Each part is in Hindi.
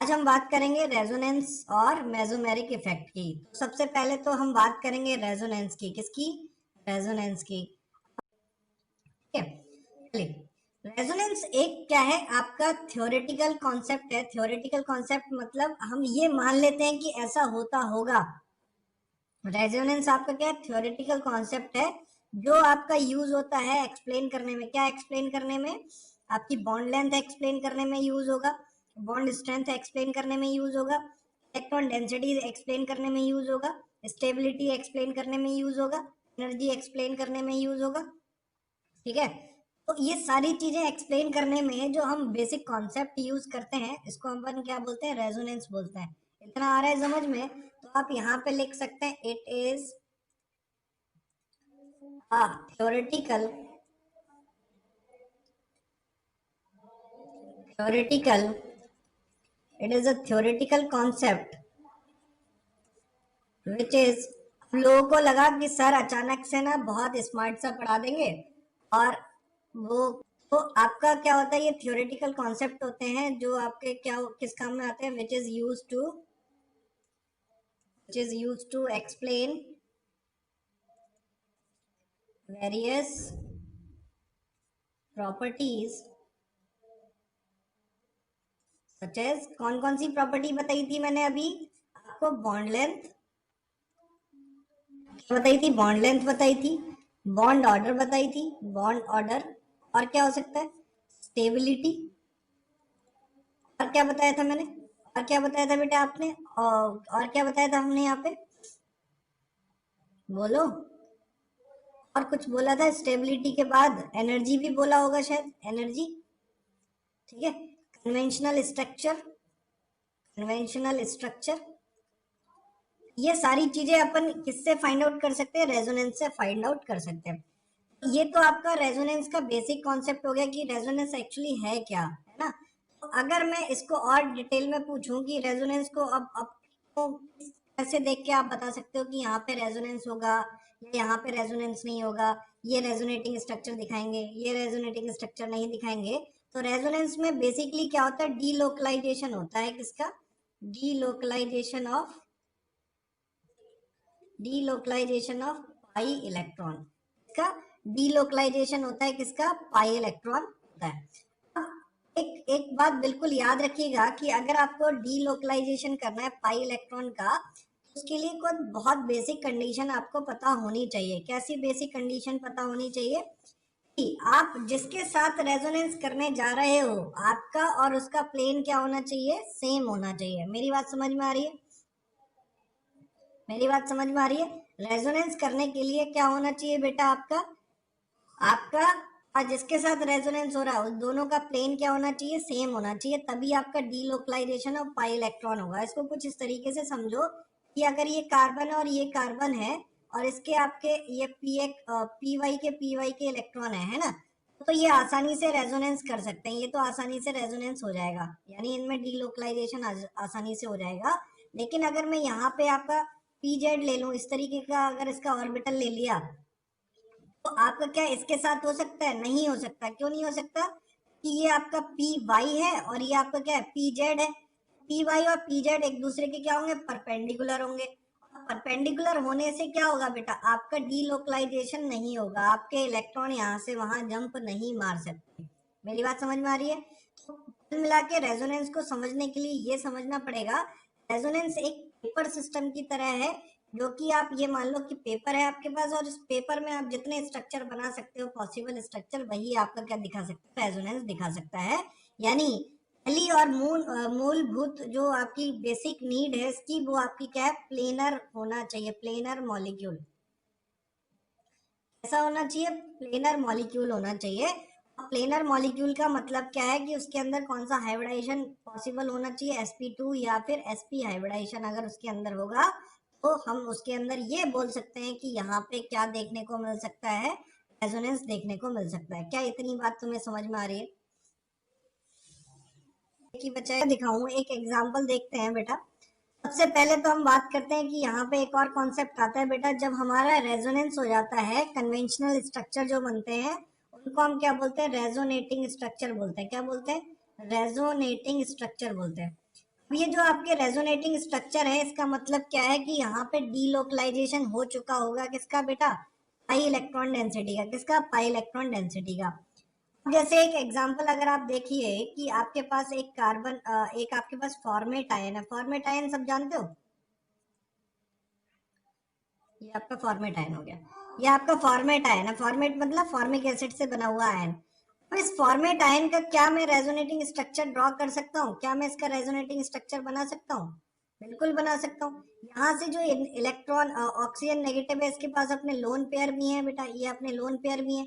आज हम बात करेंगे रेजोनेंस और मेसोमेरिक इफेक्ट की। तो सबसे पहले तो हम बात करेंगे रेजोनेंस की। किसकी? रेजोनेंस की। ठीक है, रेजोनेंस एक क्या है आपका थ्योरेटिकल कॉन्सेप्ट है। थ्योरेटिकल कॉन्सेप्ट मतलब हम ये मान लेते हैं कि ऐसा होता होगा। रेजोनेंस आपका क्या है? थ्योरेटिकल कॉन्सेप्ट है जो आपका यूज होता है एक्सप्लेन करने में। क्या एक्सप्लेन करने में? आपकी बॉन्ड लेंथ एक्सप्लेन करने में यूज होगा, बॉन्ड स्ट्रेंथ एक्सप्लेन करने में यूज होगा, इलेक्ट्रॉन डेंसिटी एक्सप्लेन करने में यूज होगा, स्टेबिलिटी एक्सप्लेन करने में यूज होगा, एनर्जी एक्सप्लेन करने में यूज होगा। ठीक है, तो ये सारी चीजें एक्सप्लेन करने में जो हम बेसिक कॉन्सेप्ट यूज करते हैं इसको अपन क्या बोलते हैं? रेजोनेंस बोलते हैं। इतना आ रहा है समझ में? तो आप यहाँ पे लिख सकते हैं it is a theoretical theoretical it is a theoretical concept which is लोगों को लगा कि सर अचानक से ना बहुत स्मार्ट सा पढ़ा देंगे और वो तो आपका क्या होता है? ये थियोरेटिकल कॉन्सेप्ट होते हैं जो आपके क्या किस काम में आते हैं? which is used to explain various properties such as कौन कौन सी प्रॉपर्टी बताई थी मैंने अभी आपको? बॉन्ड लेंथ बताई थी, बॉन्ड लेंथ बताई थी, बॉन्ड ऑर्डर बताई थी, बॉन्ड ऑर्डर, और क्या हो सकता है? स्टेबिलिटी। और क्या बताया था मैंने? और क्या बताया था बेटा आपने? और क्या बताया था हमने यहाँ पे? बोलो। और कुछ बोला था स्टेबिलिटी के बाद? एनर्जी भी बोला होगा शायद, एनर्जी। ठीक है, कन्वेंशनल स्ट्रक्चर, कन्वेंशनल स्ट्रक्चर। ये सारी चीजें अपन किससे फाइंड आउट कर सकते हैं? रेजोनेंस से फाइंड आउट कर सकते हैं। ये तो आपका रेजोनेंस का बेसिक कॉन्सेप्ट हो गया कि रेजोनेंस एक्चुअली है क्या, है ना। तो अगर मैं इसको और डिटेल में पूछूं कि रेजोनेंस को अब तो कैसे देख के आप बता सकते हो कि यहाँ पे रेजोनेंस होगा या यहाँ पे रेजोनेंस नहीं होगा, ये रेजोनेटिंग स्ट्रक्चर दिखाएंगे, ये रेजोनेटिंग स्ट्रक्चर नहीं दिखाएंगे। तो रेजोनेंस में बेसिकली क्या होता है? डीलोकलाइजेशन होता है। किसका? Delocalisation of pi electron. इसका डीलोकलाइजेशन होता है। किसका? पाई इलेक्ट्रॉन होता है। एक एक बात बिल्कुल याद रखिएगा कि अगर आपको डीलोकलाइजेशन करना है पाई इलेक्ट्रॉन का, उसके लिए कोई बहुत बेसिक कंडीशन आपको पता होनी चाहिए। कैसी बेसिक कंडीशन पता होनी चाहिए? कि आप जिसके साथ रेजोनेंस करने जा रहे हो आपका और उसका प्लेन क्या होना चाहिए? सेम होना चाहिए। मेरी बात समझ में आ रही है? मेरी बात समझ में आ रही है? रेजोनेंस करने के लिए क्या होना चाहिए बेटा? आपका आपका और जिसके साथ रेजोनेंस हो रहा है उस दोनों का प्लेन क्या होना चाहिए? सेम होना चाहिए। तभी आपका डीलोकलाइजेशन ऑफ पाई इलेक्ट्रॉन होगा। इसको कुछ इस तरीके से समझो कि अगर ये कार्बन और ये कार्बन है और इसके आपके ये पी वाई के इलेक्ट्रॉन है ना, तो ये आसानी से रेजोनेंस कर सकते हैं। ये तो आसानी से रेजोनेंस हो जाएगा, यानी इनमें डीलोकलाइजेशन आसानी से हो जाएगा। लेकिन अगर मैं यहाँ पे आपका पी जेड ले लूं, इस तरीके का अगर इसका ऑर्बिटल ले लिया, तो आपका क्या इसके साथ हो सकता है? नहीं हो सकता। क्यों नहीं हो सकता? कि ये आपका पी वाई है और ये आपका क्या है? पी जेड है। पी वाई और पी जेड एक दूसरे के क्या होंगे? परपेंडिकुलर होंगे। परपेंडिकुलर होने से क्या होगा बेटा? आपका डीलोकलाइजेशन नहीं होगा, आपके इलेक्ट्रॉन यहाँ से वहां जंप नहीं मार सकते। मेरी बात समझ में आ रही है? तो कुल मिला के रेजोनेंस को समझने के लिए ये समझना पड़ेगा, रेजोनेंस एक पेपर सिस्टम की तरह है, जो कि आप ये मान लो कि पेपर है आपके पास और इस पेपर में आप जितने स्ट्रक्चर बना सकते हो पॉसिबल स्ट्रक्चर, वही आपका क्या दिखा सकता है? रेजोनेंस दिखा सकता है। यानी पहली और मूलभूत जो आपकी बेसिक नीड है इसकी, वो आपकी क्या है? प्लेनर होना चाहिए, प्लेनर मॉलिक्यूल। ऐसा होना चाहिए, प्लेनर मॉलिक्यूल होना चाहिए। प्लेनर मॉलिक्यूल का मतलब क्या है कि उसके अंदर कौन सा हाइब्रिडाइजेशन पॉसिबल होना चाहिए? sp2 या फिर sp हाइब्रिडाइजेशन अगर उसके अंदर होगा तो हम उसके अंदर ये बोल सकते हैं कि यहाँ पे क्या देखने को मिल सकता है? रेजोनेंस देखने को मिल सकता है। क्या इतनी बात तुम्हें समझ में आ रही है? की बचाए दिखाऊं, एक एग्जांपल देखते हैं बेटा। सबसे पहले तो हम बात करते हैं कि यहाँ पे एक और कॉन्सेप्ट आता है बेटा, जब हमारा रेजोनेंस हो जाता है, कन्वेंशनल स्ट्रक्चर जो बनते हैं उनको हम क्या बोलते हैं? रेजोनेटिंग स्ट्रक्चर बोलते हैं। क्या बोलते हैं? रेजोनेटिंग स्ट्रक्चर बोलते हैं। ये जो आपके रेजोनेटिंग स्ट्रक्चर है, इसका मतलब क्या है कि यहाँ पे डीलोकलाइजेशन हो चुका होगा किसका बेटा, पाई इलेक्ट्रॉन डेंसिटी का। किसका, पाई इलेक्ट्रॉन डेंसिटी का। जैसे एक एग्जांपल अगर आप देखिए कि आपके पास एक कार्बन एक आपके पास फॉर्मेट आयन है। फॉर्मेट आयन सब जानते हो, ये आपका फॉर्मेट आयन हो गया। ये आपका फॉर्मेट आयन है। फॉर्मेट मतलब फॉर्मिक एसिड से बना हुआ आयन। अब इस फॉर्मेट आयन का क्या मैं रेजोनेटिंग स्ट्रक्चर ड्रॉ कर सकता हूँ? क्या मैं इसका रेजोनेटिंग स्ट्रक्चर बना सकता हूँ? बिल्कुल बना सकता हूँ। यहाँ से जो इलेक्ट्रॉन ऑक्सीजन नेगेटिव है, इसके पास अपने लोन पेयर भी है बेटा, ये अपने लोन पेयर भी है।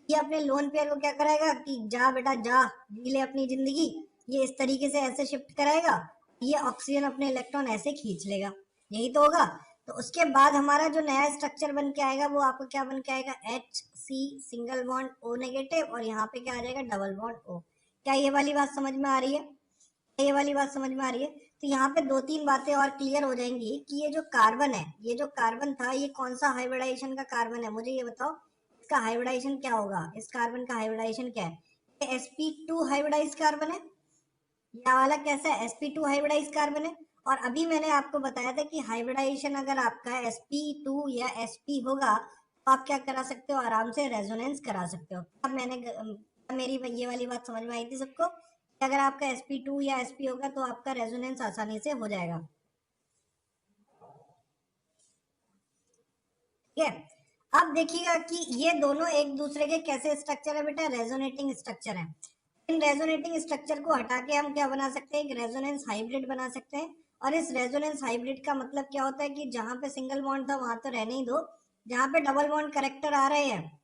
ये अपने लोन पेयर को क्या कराएगा कि जा बेटा जा, जी ले अपनी जिंदगी। ये इस तरीके से ऐसे शिफ्ट कराएगा, ये ऑक्सीजन अपने इलेक्ट्रॉन ऐसे खींच लेगा। यही तो होगा। तो उसके बाद हमारा जो नया स्ट्रक्चर बन के आएगा वो आपको क्या बन के आएगा, H C single bond O negative, और यहाँ पे क्या आ जाएगा, डबल बॉन्ड ओ। क्या ये वाली बात समझ में आ रही है? ये वाली बात समझ में आ रही है? तो यहाँ पे दो तीन बातें और क्लियर हो जाएंगी कि ये जो कार्बन है, ये जो कार्बन था, ये कौन सा हाइब्रिडाइजेशन का कार्बन है, मुझे ये बताओ। इसका हाइब्रिडाइजेशन क्या होगा? इस कार्बन का हाइब्रिडाइजेशन क्या है? ये sp2 हाइब्रिडाइज कार्बन है। ये वाला कैसा है, sp2 हाइब्रिडाइज कार्बन है। और अभी मैंने आपको बताया था कि हाइब्रिडाइजेशन अगर आपका sp2 या sp होगा तो आप क्या करा सकते हो, आराम से रेजोनेंस करा सकते हो। अब मेरी ये वाली बात समझ में आई थी सबको कि अगर आपका sp2 या sp होगा तो आपका रेजोनेंस आसानी से हो जाएगा। ठीक है। अब देखिएगा कि ये दोनों एक दूसरे के कैसे स्ट्रक्चर है बेटा, रेजोनेटिंग स्ट्रक्चर है। इन रेजोनेटिंग स्ट्रक्चर को हटा के हम क्या बना सकते हैं, एक रेजोनेंस हाइब्रिड बना सकते हैं। और इस रेजोनेंस हाइब्रिड का मतलब क्या होता है कि जहां पे सिंगल बॉन्ड था वहां तो रहने ही दो, जहां पे डबल बॉन्ड करेक्टर आ रहे हैं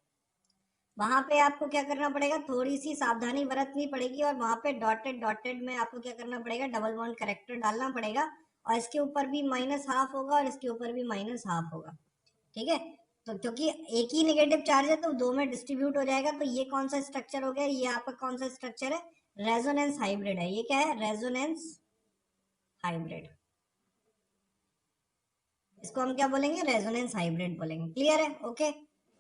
वहां पे आपको क्या करना पड़ेगा, थोड़ी सी सावधानी बरतनी पड़ेगी, और वहां पे डॉटेड डॉटेड में आपको क्या करना पड़ेगा, डबल बॉन्ड करेक्टर डालना पड़ेगा। और इसके ऊपर भी माइनस हाफ होगा और इसके ऊपर भी माइनस हाफ होगा। ठीक है। तो क्योंकि एक ही नेगेटिव चार्ज है तो दो में डिस्ट्रीब्यूट हो जाएगा। तो ये कौन सा स्ट्रक्चर हो गया, ये आपका कौन सा स्ट्रक्चर है, रेजोनेंस हाइब्रिड है। ये क्या है, रेजोनेंस हाइब्रिड। इसको हम क्या बोलेंगे, रेजोनेंस हाइब्रिड बोलेंगे। क्लियर है? ओके।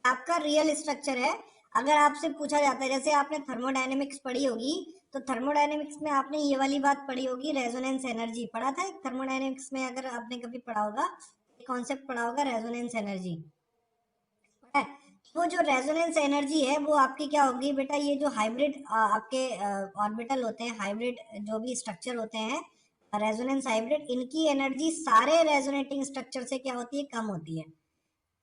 आपका रियल स्ट्रक्चर है। अगर आपसे पूछा जाता है, जैसे आपने थर्मोडायनेमिक्स पढ़ी होगी, तो थर्मोडायनेमिक्स में आपने ये वाली बात पढ़ी होगी, रेजोनेंस एनर्जी पढ़ा था थर्मोडायनेमिक्स में। अगर आपने कभी पढ़ा होगा, कॉन्सेप्ट पढ़ा होगा, रेजोनेंस एनर्जी है। वो जो रेजोनेंस एनर्जी है वो आपकी क्या होगी बेटा, ये जो हाइब्रिड आपके ऑर्बिटल होते हैं, हाइब्रिड जो भी स्ट्रक्चर होते हैं, रेजोनेंस हाइब्रिड, इनकी एनर्जी सारे रेजोनेटिंग स्ट्रक्चर से क्या होती है, कम होती है।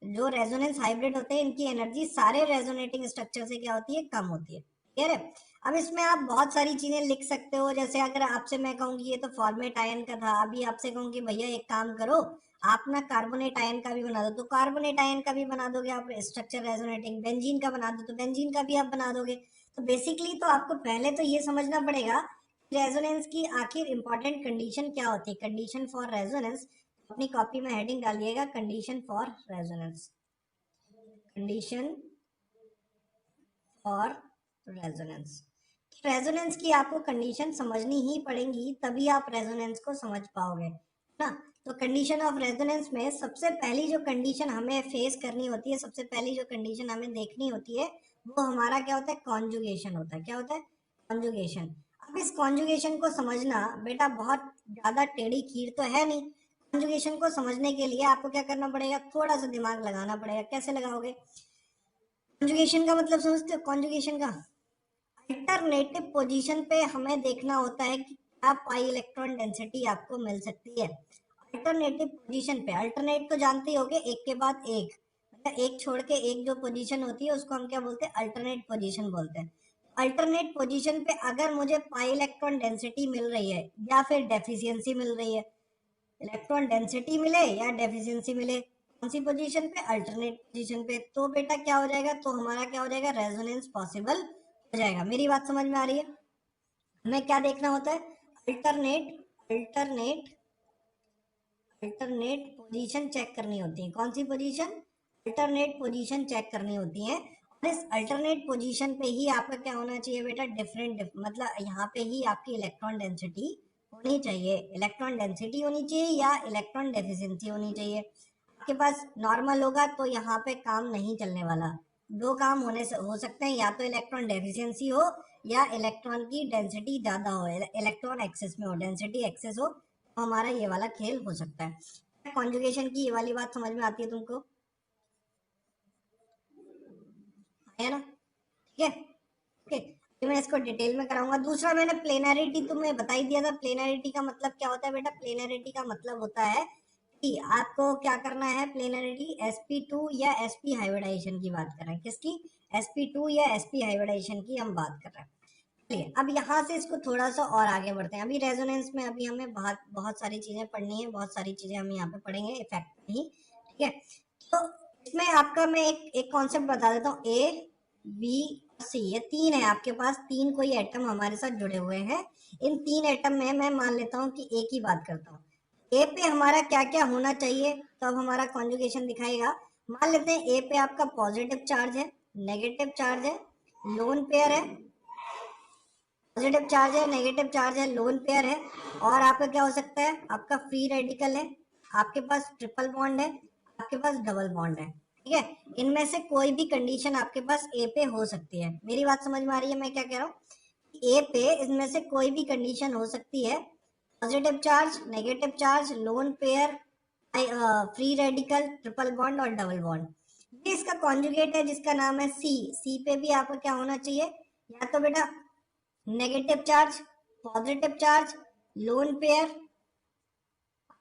जो रेजोनेंस हाइब्रिड होते हैं इनकी एनर्जी सारे रेजोनेटिंग स्ट्रक्चर से क्या होती है, कम होती है। क्लियर है? अब इसमें आप बहुत सारी चीजें लिख सकते हो। जैसे अगर आपसे मैं कहूंगी ये तो फॉर्मेट आयन का था, अभी आपसे कहूंगी भैया एक काम करो, आप ना कार्बोनेट आयन का भी बना दो, तो कार्बोनेट आयन का भी बना दोगे आप स्ट्रक्चर रेजोनेटिंग। बेंजीन का बना दो तो बेंजीन का भी आप बना दोगे। तो बेसिकली तो आपको पहले तो ये समझना पड़ेगा रेजोनेंस की आखिर इंपॉर्टेंट कंडीशन क्या होती है। कंडीशन फॉर रेजोनेंस, अपनी कॉपी में हेडिंग डालिएगा, condition for resonance. Condition for resonance. Resonance की आपको कंडीशन समझनी ही पड़ेगी, तभी आप रेजोनेंस को समझ पाओगे ना। तो कंडीशन ऑफ रेजोनेंस में सबसे पहली जो कंडीशन हमें फेस करनी होती है, सबसे पहली जो कंडीशन हमें देखनी होती है, वो हमारा क्या होता है, कॉन्जुगेशन होता है। क्या होता है, कॉन्जुगेशन। अब इस कॉन्जुगेशन को समझना बेटा बहुत ज्यादा टेढ़ी खीर तो है नहीं। कॉन्जुगेशन को समझने के लिए आपको क्या करना पड़ेगा, थोड़ा सा दिमाग लगाना पड़ेगा। कैसे लगाओगे, कॉन्जुगेशन का मतलब समझते हो, कॉन्जुगेशन का अल्टरनेटिव पोजीशन पे हमें देखना होता है कि क्या पाई इलेक्ट्रॉन डेंसिटी आपको मिल सकती है। अल्टरनेटिव पोजीशन पे, अल्टरनेट तो जानते ही होगे, एक के बाद एक, मतलब एक छोड़ के एक जो पोजीशन होती है उसको हम क्या बोलते हैं, अल्टरनेट पोजीशन बोलते हैं। अल्टरनेट पोजीशन पे अगर मुझे पाई इलेक्ट्रॉन डेंसिटी मिल रही है या फिर डेफिशिएंसी मिल रही है, इलेक्ट्रॉन डेंसिटी मिले या डेफिशिएंसी मिले, कौन सी पोजीशन पे, अल्टरनेट पोजीशन पे, तो बेटा क्या हो जाएगा, तो हमारा क्या हो जाएगा, रेजोनेंस पॉसिबल हो जाएगा। मेरी बात समझ में आ रही है? हमें क्या देखना होता है, alternate alternate alternate position check करनी होती है। कौन सी पोजीशन, अल्टरनेट पोजीशन चेक करनी होती है। और इस अल्टरनेट पोजीशन पे ही आपका क्या होना चाहिए बेटा, मतलब यहाँ पे ही आपकी इलेक्ट्रॉन डेंसिटी होनी चाहिए। इलेक्ट्रॉन डेंसिटी होनी चाहिए या इलेक्ट्रॉन डेफिशिएंसी होनी चाहिए। आपके पास नॉर्मल होगा तो यहाँ पे काम नहीं चलने वाला। दो काम होने से हो सकते हैं, या तो इलेक्ट्रॉन डेफिशिएंसी हो या इलेक्ट्रॉन की डेंसिटी ज्यादा हो, इलेक्ट्रॉन एक्सेस में हो, डेंसिटी एक्सेस हो, हमारा ये वाला खेल हो सकता है। कॉन्जुगेशन की ये वाली बात समझ में आती है तुमको, है ना? ठीक है, ओके। तो मैं इसको डिटेल में कराऊंगा। दूसरा मैंने प्लेनैरिटी तुम्हें बता ही दिया था। प्लेनैरिटी का मतलब क्या होता है बेटा? प्लेनैरिटी का मतलब होता है कि आपको क्या करना है। प्लेनैरिटी sp2 या sp हाइब्रिडाइजेशन की बात कर रहे हैं। किसकी? sp2 या sp हाइब्रिडाइजेशन की हम बात कर रहे हैं। चलिए अब यहाँ से इसको थोड़ा सा और आगे बढ़ते हैं। अभी रेजोनेंस में अभी हमें बहुत बहुत सारी चीजें पढ़नी है, बहुत सारी चीजें हम यहाँ पे पढ़ेंगे इफेक्ट नहीं। ठीक है, तो इसमें आपका मैं एक कॉन्सेप्ट बता देता हूँ। ए बी सी, ये तीन है आपके पास, तीन कोई एटम हमारे साथ जुड़े हुए हैं। इन तीन एटम में मैं मान लेता हूँ कि एक ही बात करता हूँ। ए पे हमारा क्या क्या होना चाहिए, तो अब हमारा कॉन्जुगेशन दिखाएगा। मान लेते हैं ए पे आपका पॉजिटिव चार्ज है, नेगेटिव चार्ज है, लोन पेयर है। पॉजिटिव चार्ज है, नेगेटिव चार्ज है, लोन पेयर है, और आपका क्या हो सकता है? आपका फ्री रेडिकल है, आपके पास ट्रिपल बॉन्ड है, आपके पास डबल बॉन्ड है। ठीक है, इनमें से कोई भी कंडीशन आपके पास ए पे हो सकती है। मेरी बात समझ में आ रही है मैं क्या कह रहा हूँ? ए पे इनमें से कोई भी कंडीशन हो सकती है। Positive charge, negative charge, lone pair, free radical, triple bond और डबल बॉन्ड। ये इसका कॉन्जुगेट है जिसका नाम है सी। सी पे भी आपका क्या होना चाहिए? या तो बेटा negative charge, positive charge, lone pair,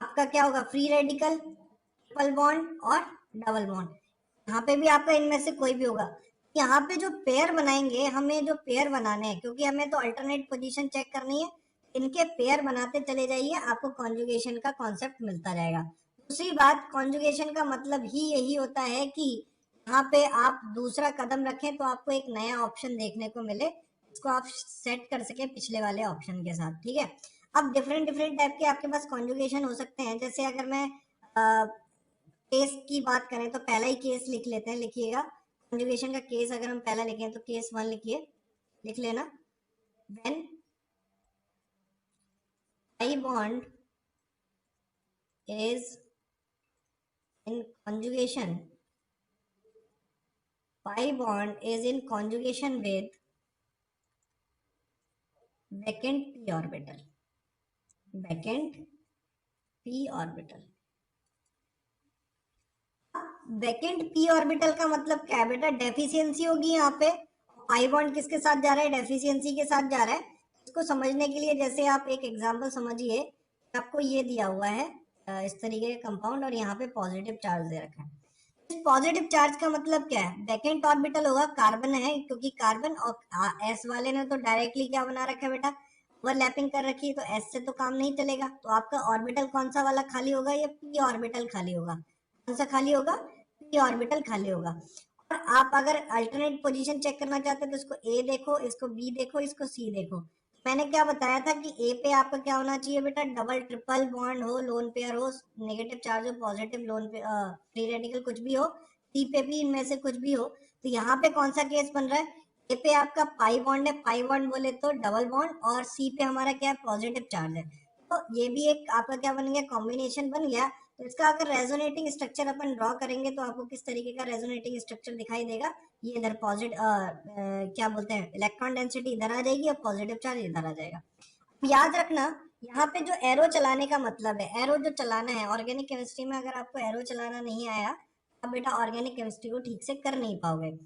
आपका क्या होगा? फ्री रेडिकल, ट्रिपल बॉन्ड और डबल बॉन्ड। यहाँ पे भी आपका इनमें से कोई भी होगा। यहाँ पे जो पेयर बनाएंगे, हमें जो पेयर बनाने हैं, क्योंकि हमें तो अल्टरनेट पोजीशन चेक करनी है, इनके पेयर बनाते चले जाइए, आपको कॉन्जुगेशन का कॉन्सेप्ट मिलता जाएगा। दूसरी बात, कॉन्जुगेशन का मतलब ही यही होता है कि यहाँ पे आप दूसरा कदम रखें तो आपको एक नया ऑप्शन देखने को मिले, इसको आप सेट कर सके पिछले वाले ऑप्शन के साथ। ठीक है, अब डिफरेंट डिफरेंट टाइप के आपके पास कॉन्जुगेशन हो सकते हैं। जैसे अगर मैं केस की बात करें तो पहला ही केस लिख लेते हैं, लिखिएगा। कॉन्जुगेशन का केस अगर हम पहला लिखें तो केस 1 लिखिए, लिख लेना। When pi bond is in conjugation, pi bond is in conjugation with vacant p orbital, vacant p orbital। Vacant P orbital का मतलब क्या है बेटा? डेफिशिएंसी होगी यहाँ पे। पाई बॉन्ड किसके साथ जा रहा है? डेफिशिएंसी के साथ जा रहा है। इसको समझने के लिए जैसे आप एक एग्जांपल समझिए, आपको ये दिया हुआ है इस तरीके का कंपाउंड, और यहाँ पे पॉजिटिव चार्ज दे रखा है। इस पॉजिटिव चार्ज का मतलब क्या है? वैकेंट ऑर्बिटल होगा, कार्बन है, क्योंकि कार्बन और एस वाले ने तो डायरेक्टली क्या बना रखा है बेटा? ओवरलैपिंग कर रखी है, तो एस से तो काम नहीं चलेगा। तो आपका ऑर्बिटल कौन सा वाला खाली होगा? ये पी ऑर्बिटल खाली होगा। कौन सा खाली होगा? पी ऑर्बिटल खाली होगा। और आप अगर अल्टरनेट पोजीशन चेक करना चाहते हैं तो इसको ए देखो, इसको बी देखो, इसको सी देखो। मैंने क्या बताया था कि ए पे आपका क्या होना चाहिए बेटा? डबल ट्रिपल बॉन्ड हो, लोन पेयर हो, नेगेटिव चार्ज हो, पॉजिटिव लोन पे फ्री रेडिकल कुछ भी हो। सी पे भी इनमें से कुछ भी हो। तो यहाँ पे कौन सा केस बन रहा है? ए पे आपका पाई बॉन्ड है, पाई बॉन्ड बोले तो डबल बॉन्ड, और सी पे हमारा क्या है? पॉजिटिव चार्ज है। तो ये भी एक आपका क्या बन गया? कॉम्बिनेशन बन गया। तो इसका अगर रेजोनेटिंग स्ट्रक्चर अपन ड्रॉ करेंगे तो आपको किस तरीके का रेजोनेटिंग स्ट्रक्चर दिखाई देगा? ये इधर पॉजिटिव क्या बोलते हैं, इलेक्ट्रॉन डेंसिटी इधर आ जाएगी और पॉजिटिव चार्ज इधर आ जाएगा। याद रखना, यहाँ पे जो एरो चलाने का मतलब है, एरो जो चलाना है ऑर्गेनिक केमिस्ट्री में, अगर आपको एरो चलाना नहीं आया तो बेटा ऑर्गेनिक केमिस्ट्री को ठीक से कर नहीं पाओगे।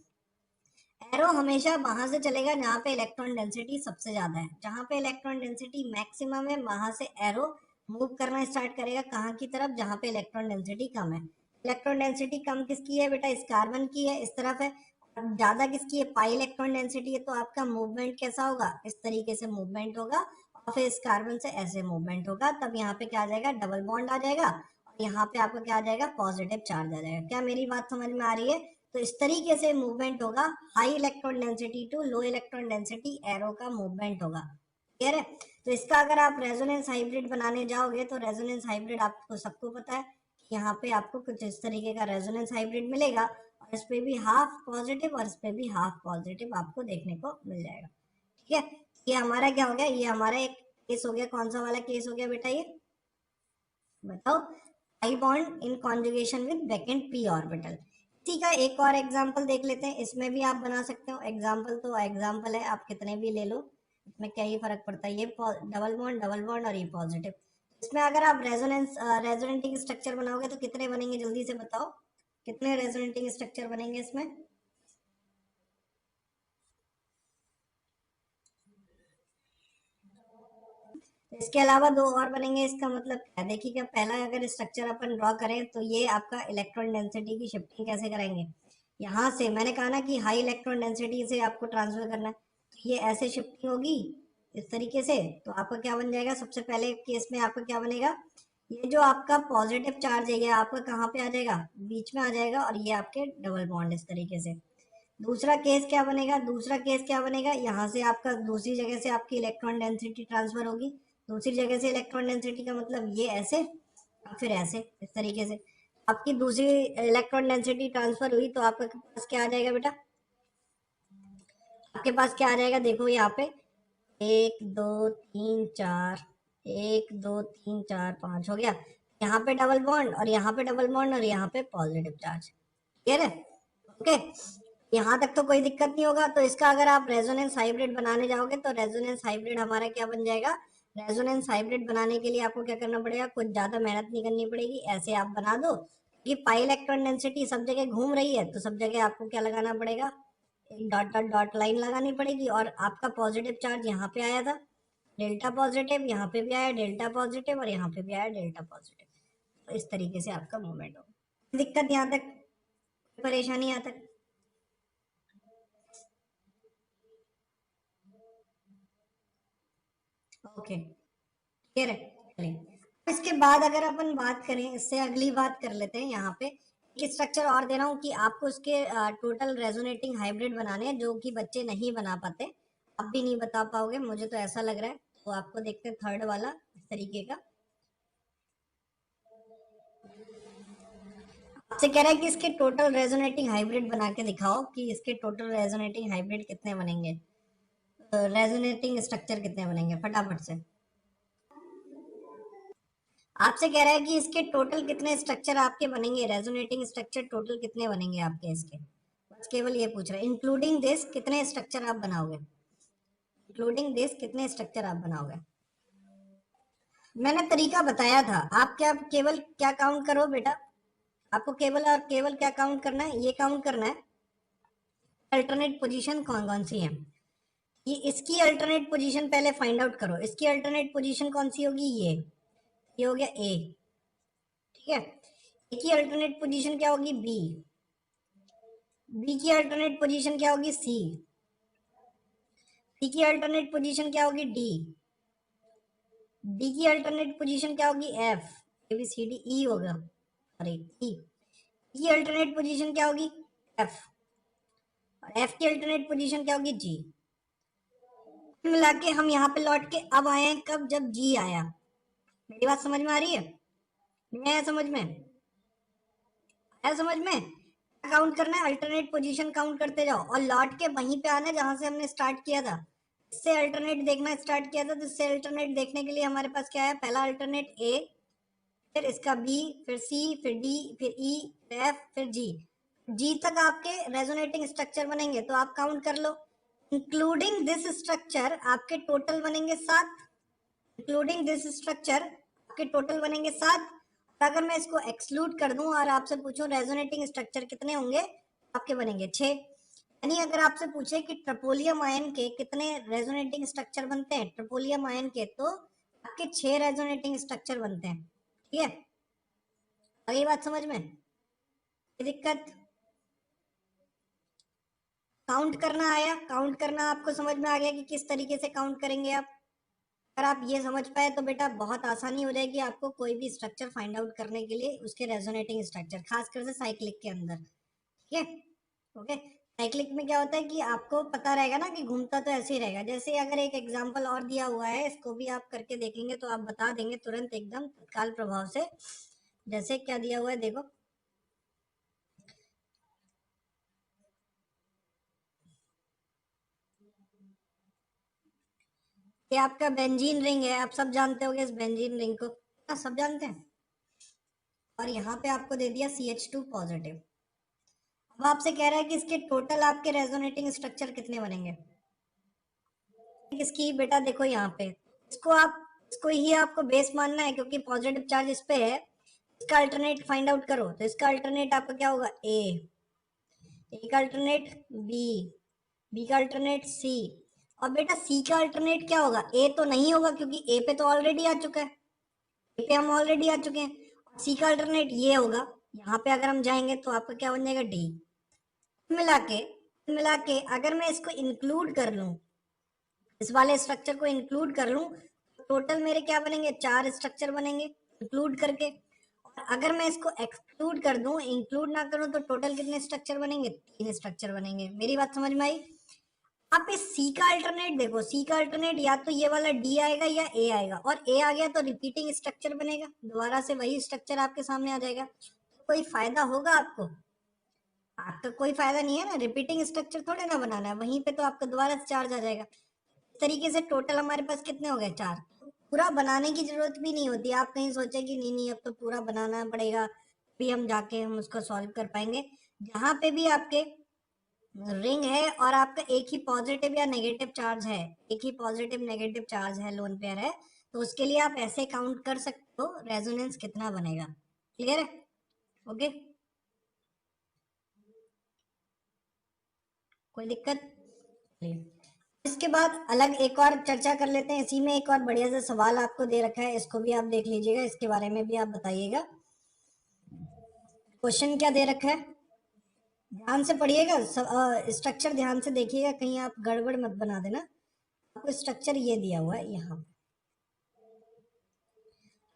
एरो हमेशा वहां से चलेगा जहाँ पे इलेक्ट्रॉन डेंसिटी सबसे ज्यादा है। जहाँ पे इलेक्ट्रॉन डेंसिटी मैक्सिमम है वहां से एरो मूव करना स्टार्ट करेगा। कहाँ की तरफ? जहाँ पे इलेक्ट्रॉन डेंसिटी कम है। इलेक्ट्रॉन डेंसिटी कम किसकी है बेटा? इस कार्बन की है, इस तरफ है। और ज्यादा किसकी है? पाई इलेक्ट्रॉन डेंसिटी है। तो आपका मूवमेंट कैसा होगा? इस तरीके से मूवमेंट होगा, और फिर इस कार्बन से ऐसे मूवमेंट होगा। तब यहाँ पे क्या आ जाएगा? डबल बॉन्ड आ जाएगा, और यहाँ पे आपका क्या आ जाएगा? पॉजिटिव चार्ज आ जाएगा। क्या मेरी बात समझ में आ रही है? तो इस तरीके से मूवमेंट होगा, high electron density to low electron density arrow का मूवमेंट होगा। क्लियर है? तो इसका अगर आप रेजोनेंस हाइब्रिड बनाने जाओगे तो रेजोनेंस हाइब्रिड आपको सबको पता है कि यहाँ पे आपको कुछ इस तरीके का रेजोनेंस हाइब्रिड मिलेगा, और इस पे भी हाफ पॉजिटिव और इस पे भी हाफ पॉजिटिव आपको देखने को मिल जाएगा। ठीक है, ये हमारा क्या हो गया? ये हमारा एक केस हो गया। कौन सा वाला केस हो गया बेटा ये? बताओ। Pi bond in conjugation with vacant P orbital. इसी का एक और एग्जांपल देख लेते हैं। इसमें भी आप बना सकते हो। एग्जांपल तो एग्जांपल है, आप कितने भी ले लो, इसमें क्या ही फर्क पड़ता है। ये डबल बॉन्ड और ये पॉजिटिव। इसमें अगर आप रेजोनेटिंग स्ट्रक्चर बनाओगे तो कितने बनेंगे, जल्दी से बताओ, कितने रेजोनेटिंग स्ट्रक्चर बनेंगे इसमें? इसके अलावा दो और बनेंगे, इसका मतलब क्या? देखिए, क्या पहला अगर स्ट्रक्चर अपन ड्रॉ करें तो ये आपका इलेक्ट्रॉन डेंसिटी की शिफ्टिंग कैसे करेंगे? यहाँ से मैंने कहा ना कि हाई इलेक्ट्रॉन डेंसिटी से आपको ट्रांसफर करना है, तो ये ऐसे शिफ्टिंग होगी इस तरीके से। तो आपका क्या बन जाएगा, सबसे पहले केस में आपका क्या बनेगा, ये जो आपका पॉजिटिव चार्ज है ये आपका कहाँ पे आ जाएगा, बीच में आ जाएगा, और ये आपके डबल बॉन्ड इस तरीके से। दूसरा केस क्या बनेगा, दूसरा केस क्या बनेगा, यहाँ से आपका दूसरी जगह से आपकी इलेक्ट्रॉन डेंसिटी ट्रांसफर होगी, दूसरी जगह से इलेक्ट्रॉन डेंसिटी का मतलब ये ऐसे और फिर ऐसे इस तरीके से आपकी दूसरी इलेक्ट्रॉन डेंसिटी ट्रांसफर हुई, तो आपके पास क्या आ जाएगा बेटा, आपके पास क्या आ जाएगा, देखो यहाँ पे 1 2 3 4, 1 2 3 4 5 हो गया। यहाँ पे डबल बॉन्ड और यहाँ पे डबल बॉन्ड और यहाँ पे पॉजिटिव चार्ज, क्लियर है? ओके, यहाँ तक तो कोई दिक्कत नहीं होगा। तो इसका अगर आप रेजोनेंस हाइब्रिड बनाने जाओगे तो रेजोनेंस हाइब्रिड हमारा क्या बन जाएगा, रेजोनेंस हाइब्रिड बनाने के लिए आपको क्या करना पड़ेगा, कुछ ज्यादा मेहनत नहीं करनी पड़ेगी, ऐसे आप बना दो कि पाई इलेक्ट्रॉन डेंसिटी सब जगह घूम रही है, तो सब जगह आपको क्या लगाना पड़ेगा, एक डॉट डॉट डॉट लाइन लगानी पड़ेगी, और आपका पॉजिटिव चार्ज यहाँ पे आया था डेल्टा पॉजिटिव, यहाँ पे भी आया डेल्टा पॉजिटिव, और यहाँ पे भी आया डेल्टा पॉजिटिव। तो इस तरीके से आपका मूवमेंट होगा। दिक्कत यहाँ तक, परेशानी यहाँ तक? ओके, क्लियर है? चलिए, इसके बाद अगर अपन बात करें, इससे अगली बात कर लेते हैं। यहाँ पे एक स्ट्रक्चर और दे रहा हूँ कि आपको इसके टोटल रेजोनेटिंग हाइब्रिड बनाने हैं, जो कि बच्चे नहीं बना पाते, आप भी नहीं बता पाओगे, मुझे तो ऐसा लग रहा है। तो आपको देखते हैं थर्ड वाला इस तरीके का, आपसे कह रहा है कि इसके टोटल रेजोनेटिंग हाइब्रिड बना के दिखाओ कि इसके टोटल रेजोनेटिंग हाइब्रिड कितने बनेंगे, रेजोनेटिंग स्ट्रक्चर कितने बनेंगे फटाफट से। आपसे कह रहा है कि इसके टोटल कितने स्ट्रक्चर आपके बनेंगे, रेजोनेटिंग स्ट्रक्चर टोटल कितने बनेंगे आपके इसके, बस केवल ये पूछ रहा है। इंक्लूडिंग दिस कितने स्ट्रक्चर आप बनाओगे, इंक्लूडिंग दिस कितने स्ट्रक्चर आप बनाओगे? मैंने तरीका बताया था, आप क्या केवल क्या काउंट करो बेटा, आपको केवल और केवल क्या काउंट करना है, ये काउंट करना है अल्टरनेट पोजीशन कौन कौन सी है। ये इसकी अल्टरनेट पोजीशन पहले फाइंड आउट करो, इसकी अल्टरनेट पोजीशन कौन सी होगी, ये हो गया ए, ठीक है। ए की अल्टरनेट पोजीशन क्या होगी, बी, बी की अल्टरनेट पोजीशन क्या होगी, सी, सी की अल्टरनेट पोजीशन क्या होगी, डी, डी की अल्टरनेट पोजीशन क्या होगी, F, A B C D E होगा, अरे ई की अल्टरनेट पोजीशन क्या होगी, एफ, और एफ की अल्टरनेट पोजीशन क्या होगी, जी। मिला के हम यहाँ पे लौट के अब आए हैं कब, जब जी आया। मेरी बात समझ में आ रही है, नहीं आया समझ में, आया समझ में? काउंट करना है, अल्टरनेट पोजीशन काउंट करते जाओ और लौट के वहीं पे आना जहां से हमने स्टार्ट किया था। इससे अल्टरनेट देखना स्टार्ट किया था, तो इससे अल्टरनेट देखने के लिए हमारे पास क्या है, पहला अल्टरनेट ए, फिर इसका बी, फिर सी, फिर डी, फिर ई, एफ, फिर जी। जी तक आपके रेजोनेटिंग स्ट्रक्चर बनेंगे, तो आप काउंट कर लो। इंक्लूडिंग दिस स्ट्रक्चर आपके टोटल बनेंगे 7, इंक्लूडिंग दिस स्ट्रक्चर आपके टोटल बनेंगे 7। अगर मैं इसको एक्सक्लूड कर दूं और आपसे पूछूं रेजोनेटिंग स्ट्रक्चर कितने होंगे, आपके बनेंगे 6। यानी अगर आपसे पूछे कि ट्रिपोलियम आयन के कितने रेजोनेटिंग स्ट्रक्चर बनते हैं, ट्रिपोलियम आयन के, तो आपके 6 रेजोनेटिंग स्ट्रक्चर बनते हैं, ठीक है? अगली बात समझ में, कोई दिक्कत? काउंट करना आया, काउंट करना आपको समझ में आ गया कि किस तरीके से काउंट करेंगे आप? अगर आप ये समझ पाए तो बेटा बहुत आसानी हो जाएगी आपको कोई भी स्ट्रक्चर फाइंड आउट करने के लिए, उसके रेजोनेटिंग स्ट्रक्चर, खासकर से साइक्लिक के अंदर, ठीक है? ओके, साइक्लिक में क्या होता है कि आपको पता रहेगा ना कि घूमता तो ऐसे ही रहेगा। जैसे अगर एक एग्जांपल और दिया हुआ है, इसको भी आप करके देखेंगे तो आप बता देंगे तुरंत एकदम तत्काल प्रभाव से। जैसे क्या दिया हुआ है देखो, ये आपका बेंजीन रिंग है, आप सब जानते होंगे इस बेंजीन रिंग को, हाँ सब जानते हैं। और यहाँ पे आपको दे दिया CH2 पॉजिटिव। अब आपसे कह रहा है कि इसके टोटल आपके रेजोनेटिंग स्ट्रक्चर कितने बनेंगे। इसकी बेटा देखो यहाँ पे, इसको आप इसको ही आपको बेस मानना है क्योंकि पॉजिटिव चार्ज इस पे है। इसका अल्टरनेट फाइंड आउट करो, तो इसका अल्टरनेट आपका क्या होगा, ए का अल्टरनेट बी का अल्टरनेट सी। और बेटा सी का अल्टरनेट क्या होगा, ए तो नहीं होगा क्योंकि ए पे तो ऑलरेडी आ चुका है, ए पे हम ऑलरेडी आ चुके हैं। सी का अल्टरनेट ये होगा, यहाँ पे अगर हम जाएंगे तो आपका क्या बन जाएगा, डी। मिला के अगर मैं इसको इंक्लूड कर लूं, इस वाले स्ट्रक्चर को इंक्लूड कर लूं, टोटल मेरे क्या बनेंगे, 4 स्ट्रक्चर बनेंगे इंक्लूड करके। और अगर मैं इसको एक्सक्लूड कर दूं, इंक्लूड ना करूं, तो टोटल कितने स्ट्रक्चर बनेंगे, 3 स्ट्रक्चर बनेंगे। मेरी बात समझ में आई। आप इस सी का अल्टरनेट देखो, सी का अल्टरनेट या तो ये वाला डी आएगा या ए आएगा, और ए आ गया तो रिपीटिंग स्ट्रक्चर बनेगा, दोबारा से वही स्ट्रक्चर आपके सामने आ जाएगा। कोई फायदा होगा आपको, आपका कोई फायदा नहीं है ना, रिपीटिंग स्ट्रक्चर थोड़े ना बनाना है, वहीं पे तो आपका दोबारा से चार्ज आ जाएगा। इस तरीके से टोटल हमारे पास कितने हो गए, 4। पूरा बनाने की जरूरत भी नहीं होती, आप कहीं सोचे कि नहीं अब तो पूरा बनाना पड़ेगा, भी हम जाके हम उसको सॉल्व कर पाएंगे। जहां पे भी आपके रिंग है और आपका एक ही पॉजिटिव या नेगेटिव चार्ज है, एक ही पॉजिटिव नेगेटिव चार्ज है, लोन पेयर है, तो उसके लिए आप ऐसे काउंट कर सकते हो रेजोनेंस कितना बनेगा। क्लियर है, ओके, कोई दिक्कत। इसके बाद अलग एक और चर्चा कर लेते हैं, इसी में एक और बढ़िया सा सवाल आपको दे रखा है, इसको भी आप देख लीजिएगा, इसके बारे में भी आप बताइएगा। क्वेश्चन क्या दे रखा है, ध्यान से पढ़िएगा, स्ट्रक्चर ध्यान से देखिएगा, कहीं आप गड़बड़ मत बना देना। आपको स्ट्रक्चर ये दिया हुआ है, यहाँ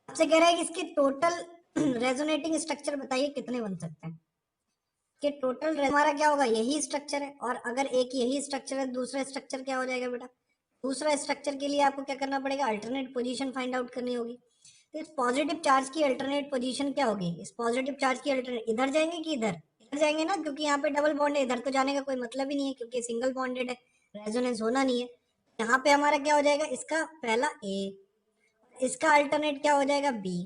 आपसे कह रहा है कि इसके टोटल रेजोनेटिंग स्ट्रक्चर बताइए कितने बन सकते हैं। कि टोटल हमारा क्या होगा, यही स्ट्रक्चर है, और अगर एक यही स्ट्रक्चर है, दूसरा स्ट्रक्चर क्या हो जाएगा बेटा, दूसरा स्ट्रक्चर के लिए आपको क्या करना पड़ेगा, अल्टरनेट पोजीशन फाइंड आउट करनी होगी। तो इस पॉजिटिव चार्ज की अल्टरनेट पोजीशन क्या होगी, इस पॉजिटिव चार्ज की अल्टरनेट इधर जाएंगे कि इधर, इधर जाएंगे ना, क्योंकि यहाँ पे डबल बॉन्ड है, इधर तो जाने का कोई मतलब ही नहीं है क्योंकि सिंगल बॉन्डेड है, रेजोनेंस होना नहीं है। यहाँ पे हमारा क्या हो जाएगा, इसका पहला ए, इसका अल्टरनेट क्या हो जाएगा, बी।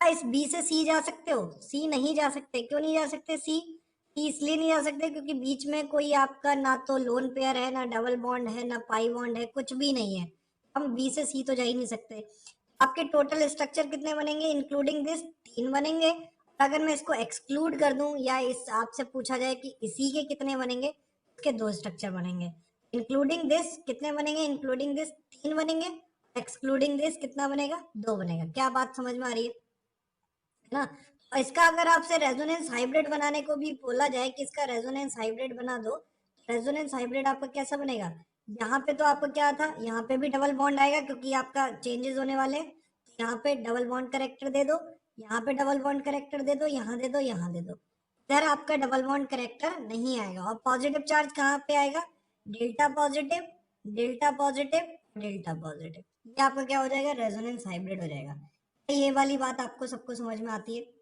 इस बी से सी जा सकते हो, सी नहीं जा सकते, क्यों नहीं जा सकते, सी इसलिए नहीं जा सकते क्योंकि बीच में कोई आपका ना तो लोन पेयर है, ना डबल बॉन्ड है, ना पाई बॉन्ड है, कुछ भी नहीं है, हम बी से सी तो जा ही नहीं सकते। आपके टोटल स्ट्रक्चर कितने बनेंगे इंक्लूडिंग दिस, 3 बनेंगे। अगर मैं इसको एक्सक्लूड कर दूं या इस आपसे पूछा जाए कि इसी के कितने बनेंगे, इसके 2 स्ट्रक्चर बनेंगे। इंक्लूडिंग दिस कितने बनेंगे, इंक्लूडिंग दिस 3 बनेंगे, एक्सक्लूडिंग दिस कितना बनेगा, 2 बनेगा। क्या बात समझ में आ रही है ना। और इसका अगर आपसे रेजोनेंस हाइब्रिड बनाने को भी बोला जाए कि इसका रेजोनेंस हाइब्रिड बना दो, रेजोनेंस हाइब्रिड आपका कैसा बनेगा, यहाँ पे तो आपका क्या था, यहाँ पे भी डबल बॉन्ड आएगा क्योंकि आपका चेंजेस होने वाले हैं, यहाँ पे डबल बॉन्ड करेक्टर दे दो, यहाँ पे डबल बॉन्ड करेक्टर दे दो, यहाँ दे दो, यहाँ दे दो। इधर आपका डबल बॉन्ड करेक्टर नहीं आएगा, और पॉजिटिव चार्ज कहाँ पे आएगा, delta positive, delta positive, delta positive, ये आपका क्या हो जाएगा, रेजोनेंस हाइब्रिड हो जाएगा। ये वाली बात आपको सबको समझ में आती है।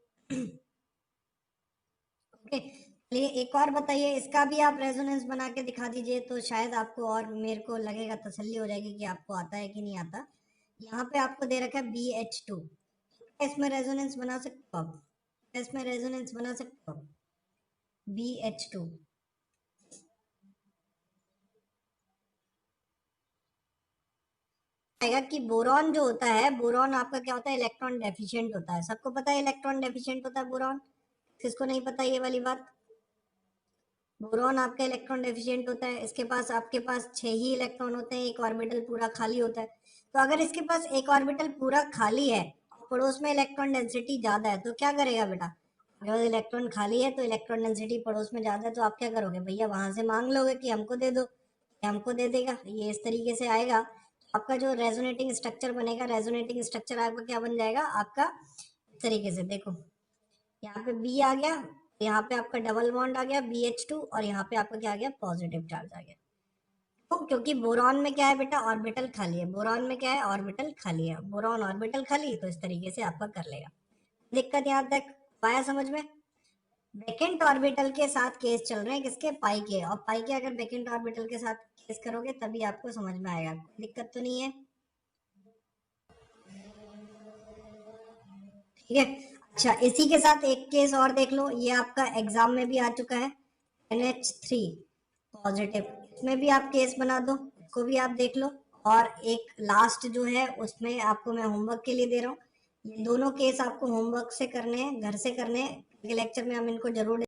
ओके, चलिए एक और बताइए, इसका भी आप रेजोनेंस बना के दिखा दीजिए तो शायद आपको और मेरे को लगेगा, तसल्ली हो जाएगी कि आपको आता है कि नहीं आता। यहाँ पे आपको दे रखा है BH2, इसमें रेजोनेंस बना सकते हो आप, इसमें रेजोनेंस बना सकते हो BH2। कि बोरॉन जो होता है, बोरॉन आपका क्या होता है, इलेक्ट्रॉन डेफिशिएंट होता है, सबको पता है इलेक्ट्रॉन डेफिशिएंट होता है बोरॉन, किसको नहीं पता ये वाली बात। बोरॉन आपका इलेक्ट्रॉन डेफिशिएंट होता है, इसके पास आपके पास 6 ही इलेक्ट्रॉन होते हैं, एक ऑर्बिटल पूरा खाली होता है। तो अगर इसके पास एक ऑर्बिटल पूरा खाली है और पड़ोस में इलेक्ट्रॉन डेंसिटी ज्यादा है तो क्या करेगा बेटा, अगर इलेक्ट्रॉन खाली है तो इलेक्ट्रॉन डेंसिटी पड़ोस में ज्यादा है तो आप क्या करोगे भैया, वहां से मांग लोगे कि हमको दे दो, हमको दे देगा, ये इस तरीके से आएगा। तो आपका जो रेजोनेटिंग स्ट्रक्चर बनेगा, रेजोनेटिंग स्ट्रक्चर आपका क्या बन जाएगा, आपका इस तरीके से देखो, यहाँ पे बी आ गया, यहाँ पे आपका डबल बॉन्ड आ गया BH2, और यहाँ पे आपका क्या आ गया, पॉजिटिव चार्ज आ गया। तो क्योंकि बोरॉन में क्या है बेटा, ऑर्बिटल खाली है, बोरॉन में क्या है, ऑर्बिटल खाली है, बोरॉन ऑर्बिटल खाली, तो इस तरीके से आपका कर लेगा। दिक्कत यहाँ तक आया समझ में। वैकेंट ऑर्बिटल के साथ केस चल रहे हैं किसके, पाई के, और पाई के अगर वैकेंट ऑर्बिटल के साथ केस करोगे तभी आपको समझ में आएगा, दिक्कत तो नहीं है, ठीक है। अच्छा, इसी के साथ एक केस और देख लो, ये आपका एग्जाम में भी आ चुका है, NH3 पॉजिटिव, इसमें भी आप केस बना दो, इसको भी आप देख लो। और एक लास्ट जो है उसमें आपको मैं होमवर्क के लिए दे रहा हूँ। ये दोनों केस आपको होमवर्क से करने हैं, घर से करने हैं, लेक्चर में हम इनको जरूर